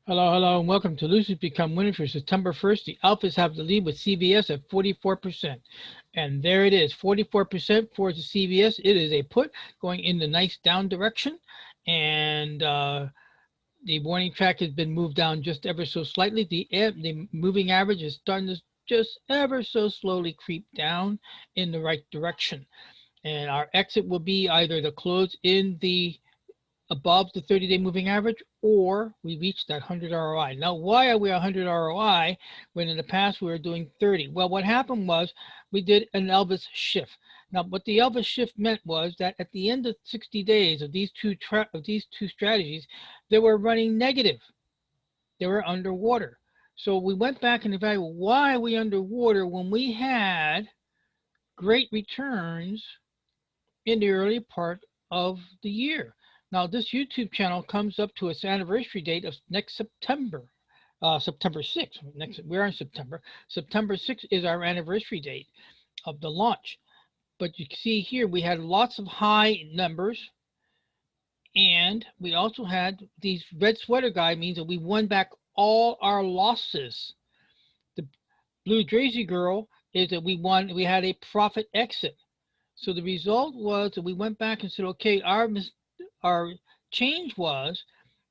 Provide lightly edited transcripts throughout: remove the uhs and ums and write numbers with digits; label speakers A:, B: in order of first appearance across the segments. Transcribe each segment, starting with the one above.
A: Hello, hello, and welcome to Losers Become Winners for September 1st. The Alphas have the lead with CVS at 44%. And there it is, 44% for the CVS. It is a put going in the nice down direction. And the warning track has been moved down just ever so slightly. The moving average is starting to just ever so slowly creep down in the right direction. And our exit will be either the close in the above the 30-day moving average, or we reach that 100 ROI. Now, why are we 100 ROI when in the past we were doing 30? Well, what happened was we did an Elvis shift. Now, what the Elvis shift meant was that at the end of 60 days of these two strategies, they were running negative. They were underwater. So we went back and evaluated why are we underwater when we had great returns in the early part of the year. Now, this YouTube channel comes up to its anniversary date of next September, September 6th. We're in September. September 6th is our anniversary date of the launch. But you see here, we had lots of high numbers, and we also had these red sweater guy means that we won back all our losses. The blue jersey girl is that we had a profit exit. So the result was that we went back and said, okay, our change was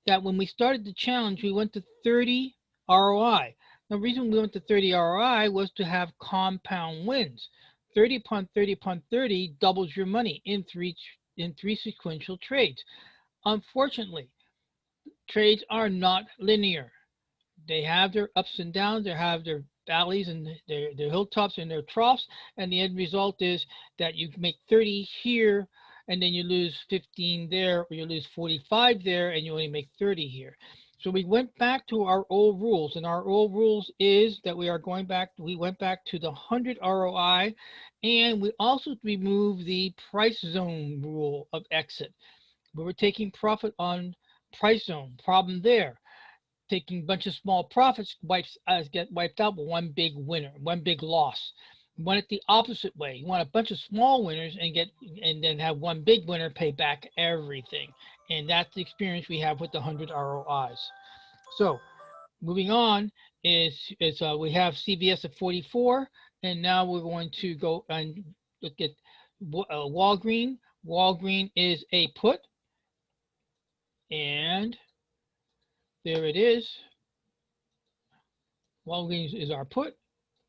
A: that when we started the challenge, we went to 30 ROI. The reason we went to 30 ROI was to have compound wins. 30 upon 30 upon 30 doubles your money in three sequential trades. Unfortunately, trades are not linear. They have their ups and downs, they have their valleys and their hilltops and their troughs, and the end result is that you make 30 here and then you lose 15 there, or you lose 45 there and you only make 30 here. So we went back to our old rules, and our old rules is that we went back to the 100 ROI, and we also removed the price zone rule of exit. We were taking profit on price zone. Problem there, taking a bunch of small profits get wiped out with one big winner, one big loss. You want it the opposite way. You want a bunch of small winners and then have one big winner pay back everything. And that's the experience we have with the 100 ROIs. So moving on is we have CVS at 44, and now we're going to go and look at Walgreen. Walgreen is a put, and there it is. Walgreens is our put,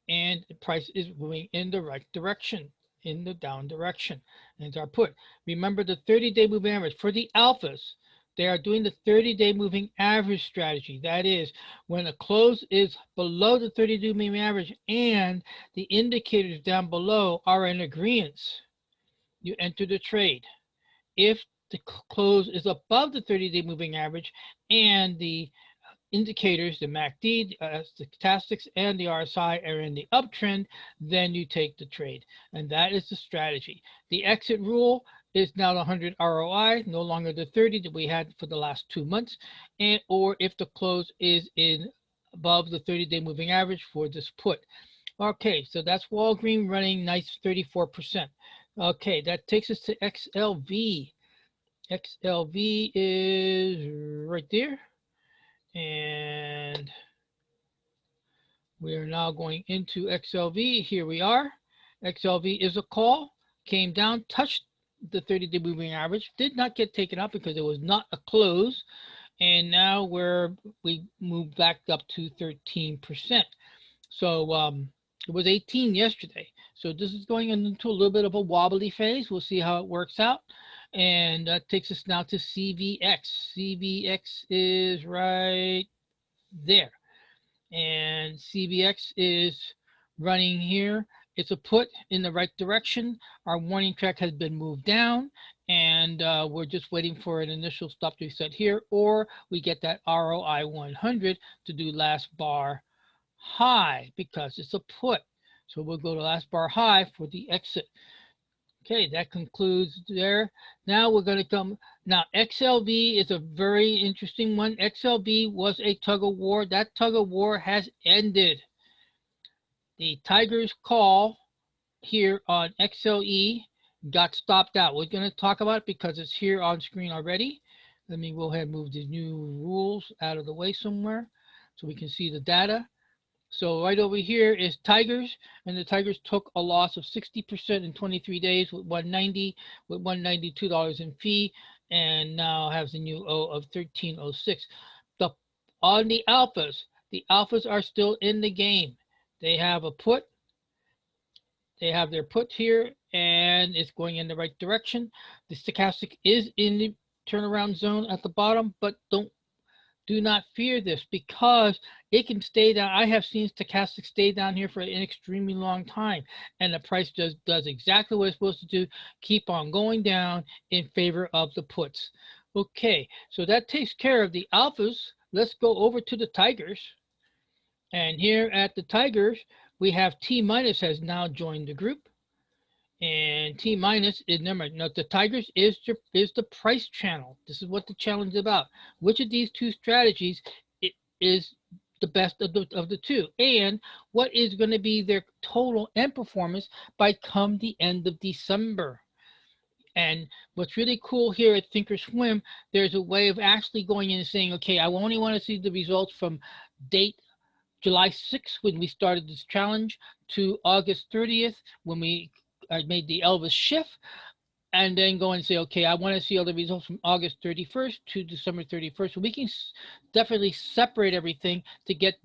A: and the price is moving in the right direction, in the down direction. And it's our put. Remember the 30-day moving average. For the alphas, they are doing the 30-day moving average strategy. That is, when a close is below the 30-day moving average and the indicators down below are in agreement, you enter the trade. If the close is above the 30-day moving average and the indicators, the MACD, the stochastics, and the RSI are in the uptrend, then you take the trade. And that is the strategy. The exit rule is now the 100 ROI, no longer the 30 that we had for the last 2 months, or if the close is above the 30-day moving average for this put. Okay, so that's Walgreen running nice 34%. Okay, that takes us to XLV. XLV is right there. And we are now going into XLV. Here we are. XLV is a call, came down, touched the 30-day moving average, did not get taken out because it was not a close. And now we moved back up to 13%. So it was 18 yesterday. So this is going into a little bit of a wobbly phase. We'll see how it works out. And that takes us now to CVX. CVX is right there. And CVX is running here. It's a put in the right direction. Our warning track has been moved down, and we're just waiting for an initial stop to be set here, or we get that ROI 100 to do last bar high because it's a put. So we'll go to last bar high for the exit. Okay, that concludes there. Now we're going to come. Now, XLV is a very interesting one. XLV was a tug-of-war. That tug-of-war has ended. The Tiger's call here on XLE got stopped out. We're going to talk about it because it's here on screen already. Let me go ahead and move the new rules out of the way somewhere so we can see the data. So right over here is Tigers, and the Tigers took a loss of 60% in 23 days with 190, with $192 in fee, and now has a new O of 1306. The on the Alphas are still in the game. They have a put. They have their put here, and it's going in the right direction. The stochastic is in the turnaround zone at the bottom, but do not fear this because it can stay down. I have seen stochastic stay down here for an extremely long time, and the price does exactly what it's supposed to do, keep on going down in favor of the puts. Okay, so that takes care of the Alphas. Let's go over to the Tigers. And here at the Tigers, we have T minus has now joined the group. And T minus is number. Now the Tigers is the price channel. This is what the challenge is about. Which of these two strategies is the best of the two, and what is going to be their total end performance by come the end of December? And what's really cool here at Thinkorswim, there's a way of actually going in and saying, okay, I only want to see the results from date July 6th when we started this challenge to August 30th when I made the Elvis Shift, and then go and say, okay, I want to see all the results from August 31st to December 31st. So we can definitely separate everything to get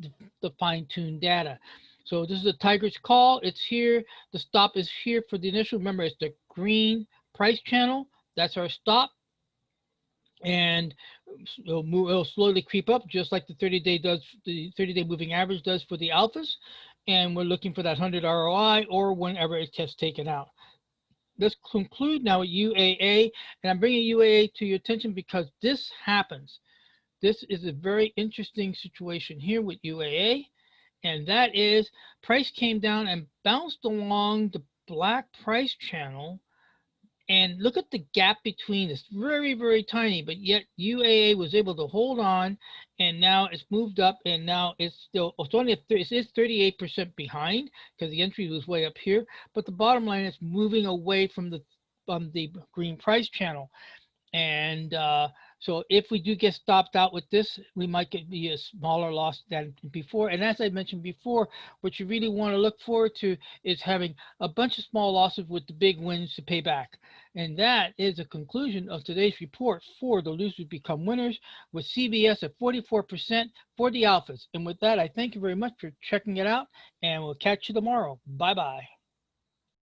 A: the fine-tuned data. So this is the Tigers call. It's here. The stop is here for the initial. Remember, it's the green price channel. That's our stop. And it'll slowly creep up just like the 30-day does, the 30-day moving average does for the Alphas. And we're looking for that 100 ROI or whenever it gets taken out. Let's conclude now with UAA, and I'm bringing UAA to your attention because this happens. This is a very interesting situation here with UAA, and that is price came down and bounced along the black price channel. And look at the gap between. It's very, very tiny, but yet UAA was able to hold on, and now it's moved up, and now it's only it is 38% behind because the entry was way up here. But the bottom line is moving away from the green price channel. And so if we do get stopped out with this, we might get a smaller loss than before. And as I mentioned before, what you really want to look forward to is having a bunch of small losses with the big wins to pay back. And that is the conclusion of today's report for the losers become winners with CVS at 44% for the Alphas. And with that, I thank you very much for checking it out, and we'll catch you tomorrow. Bye-bye.